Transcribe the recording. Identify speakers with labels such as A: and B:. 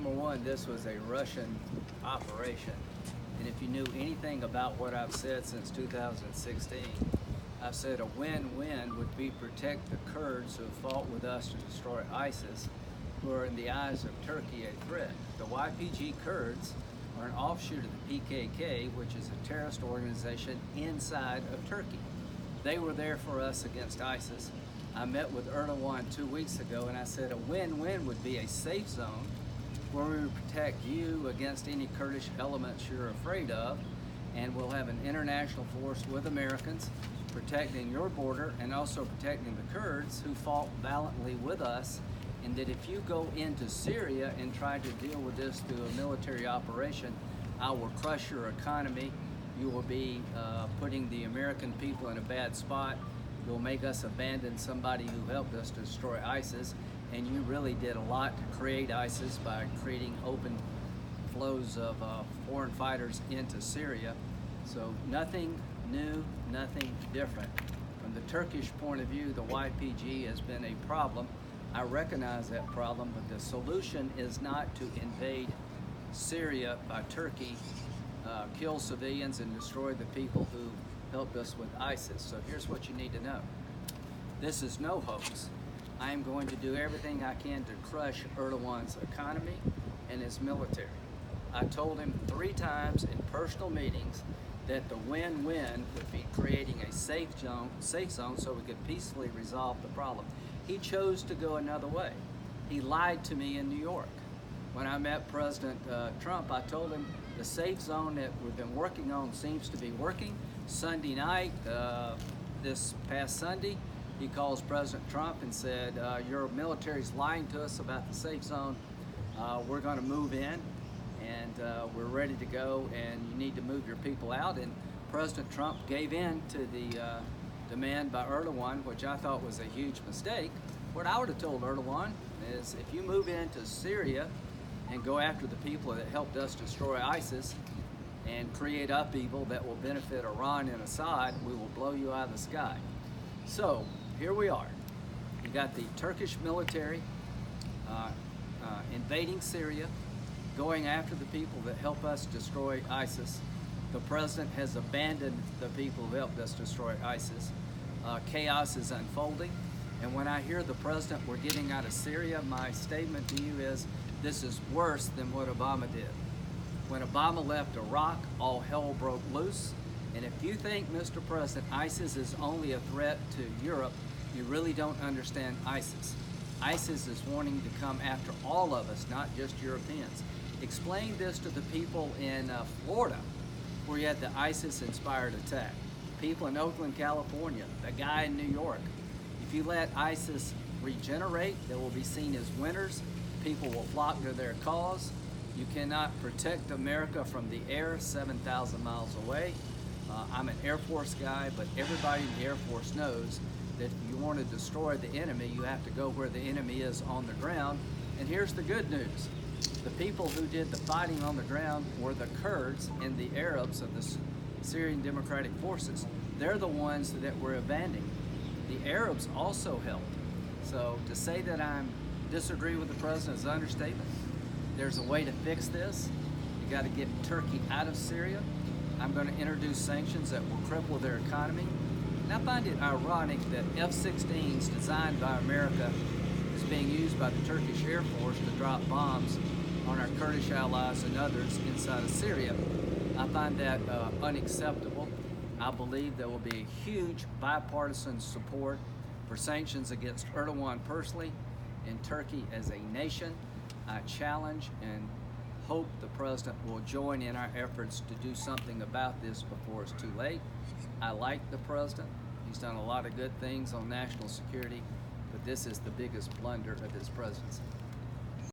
A: Number one, this was a Russian operation. And if you knew anything about what I've said since 2016, I've said a win-win would be protect the Kurds who have fought with us to destroy ISIS, who are in the eyes of Turkey a threat. The YPG Kurds are an offshoot of the PKK, which is a terrorist organization inside of Turkey. They were there for us against ISIS. I met with Erdogan 2 weeks ago and I said a win-win would be a safe zone where we would protect you against any Kurdish elements you're afraid of, and we'll have an international force with Americans protecting your border and also protecting the Kurds who fought valiantly with us, and that if you go into Syria and try to deal with this through a military operation, I will crush your economy. You will be putting the American people in a bad spot. You'll make us abandon somebody who helped us to destroy ISIS, and you really did a lot to create ISIS by creating open flows of foreign fighters into Syria. So nothing new, nothing different. From the Turkish point of view, the YPG has been a problem. I recognize that problem, but the solution is not to invade Syria by Turkey, kill civilians and destroy the people who helped us with ISIS. So here's what you need to know. This is no hoax. I am going to do everything I can to crush Erdogan's economy and his military. I told him 3 times in personal meetings that the win-win would be creating a safe zone so we could peacefully resolve the problem. He chose to go another way. He lied to me in New York. When I met President Trump, I told him the safe zone that we've been working on seems to be working. Sunday night, this past Sunday, he calls President Trump and said, your military's lying to us about the safe zone. We're gonna move in and we're ready to go, and you need to move your people out. And President Trump gave in to the demand by Erdogan, which I thought was a huge mistake. What I would have told Erdogan is, if you move into Syria and go after the people that helped us destroy ISIS and create upheaval that will benefit Iran and Assad, we will blow you out of the sky. So here we are. You got the Turkish military invading Syria, going after the people that help us destroy ISIS. The president has abandoned the people who helped us destroy ISIS. Chaos is unfolding. And when I hear the president, we're getting out of Syria, my statement to you is, this is worse than what Obama did. When Obama left Iraq, all hell broke loose. And if you think, Mr. President, ISIS is only a threat to Europe, you really don't understand ISIS. ISIS is wanting to come after all of us, not just Europeans. Explain this to the people in Florida, where you had the ISIS-inspired attack. People in Oakland, California, the guy in New York. If you let ISIS regenerate, they will be seen as winners. People will flock to their cause. You cannot protect America from the air 7,000 miles away. I'm an Air Force guy, but everybody in the Air Force knows that if you want to destroy the enemy, you have to go where the enemy is on the ground. And here's the good news. The people who did the fighting on the ground were the Kurds and the Arabs of the Syrian Democratic Forces. They're the ones that were abandoning. The Arabs also helped. So to say that I disagree with the president is an understatement. There's a way to fix this. You got to get Turkey out of Syria. I'm going to introduce sanctions that will cripple their economy. And I find it ironic that F-16s designed by America is being used by the Turkish Air Force to drop bombs on our Kurdish allies and others inside of Syria. I find that unacceptable. I believe there will be a huge bipartisan support for sanctions against Erdogan personally and Turkey as a nation. I challenge and hope the president will join in our efforts to do something about this before it's too late. I like the president. He's done a lot of good things on national security, but this is the biggest blunder of his presidency.